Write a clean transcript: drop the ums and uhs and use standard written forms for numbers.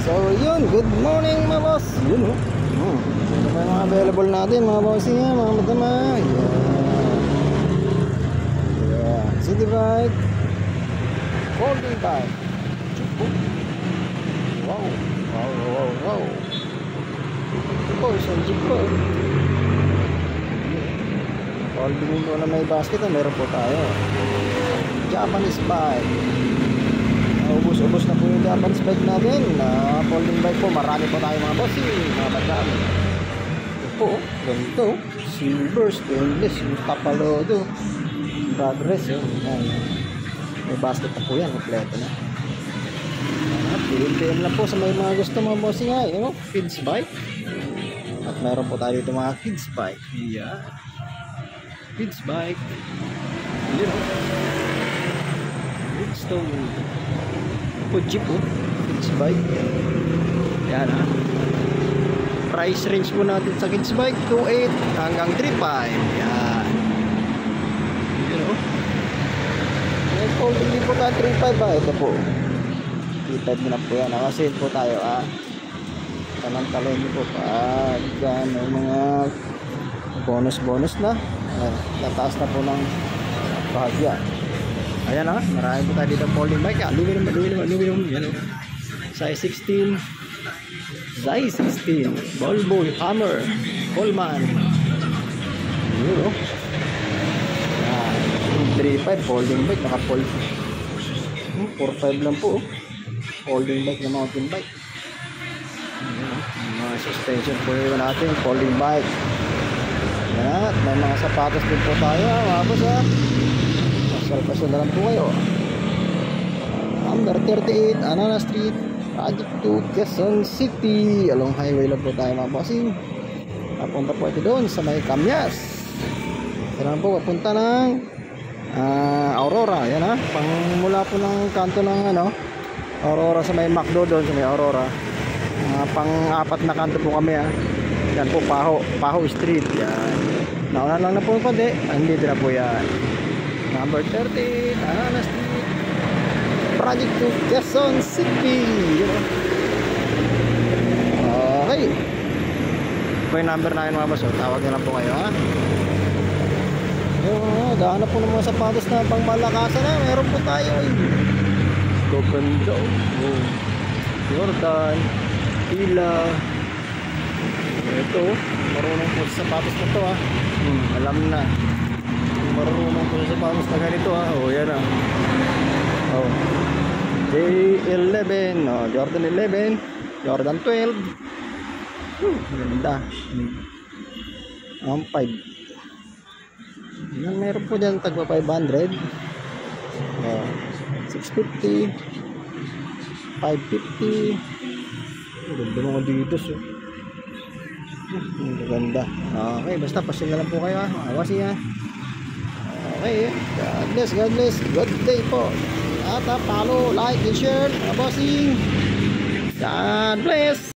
So yun, good morning mga boss. Yun o. Ito pa yung mga available natin mga bossing yan, mga madama. Yeah. City bike, folding bike. Wow. Ito isang jeep po. Folding mo na may basket, meron po tayo. Japanese bike. Ubus-ubus na po yung Japanese bike natin. Folding bike po, marami po tayo mga bossing, mga madami. Ito po, ganito, silver stainless, yung tapalodo, progress yun. May basket na po yan, kompleto na. PMPM lang po sa may mga gusto mga bossing nga, kids bike. At meron po tayo dito mga kids bike. Yeah. Kids bike. Yun o. Redstone. Po jeep o. Kids bike. Yan ha. Price range po natin sa kids bike 2.8 hanggang 3.5. Yan. Yun o. May folding din po tayo 3.5 ha. Ito po. 3.5 na po yan. Nakasin po tayo ha. Talon nyo po pag may mga bonus na. Tataas na po ng bahagya. Ayan ha, marami po tayo dito folding bike. Aluminum. Yan o. Size 16. Size 16. Volvo, Hammer, Coleman. Yun o. 3.5 folding bike. Naka-fold. 4.5 lang po. Folding bike na mountain bike. Mga suspension po yun natin. Folding bike. Yan. May mga sapatos din po tayo. Mga boss ha. Pasal na lang po kayo. Number 38 Anana Street, Project 2, Quezon City. Along highway lang po tayo mga bossing. Papunta po ito doon sa may Camyas. Ito lang po papunta ng Aurora. Yan ha. Mula po ng kanto ng Aurora sa may McDo doon sa may Aurora. Pang-apat na kanto po kami ha. Yan po Paho Street. Yan. Nauna lang na po yung konti. Andito na po yan. Number 30, Anana Street, Project 2, Quezon City. Okay. Ito yung number namin mga boss. Tawag nyo lang po kayo ha. Gahanap po ng mga sapatos na pang malakasan na. Meron po tayo Gogando, Jordan, Pila. Ito, marunong po sa sapatos na to ha. Alam na. Marunong po sa sapatos na ganito ha. Yan ha. J11, Jordan 11, Jordan 12. Ganda. Ang 5. Yan, meron po dyan tagpa 500. 650, 550. Ganda mga ditos ganda. Okay, basta pasin na lang po kayo ha. Awasi ha. Okay, God bless, good day po. At follow, like, and share, mga bossing. God bless.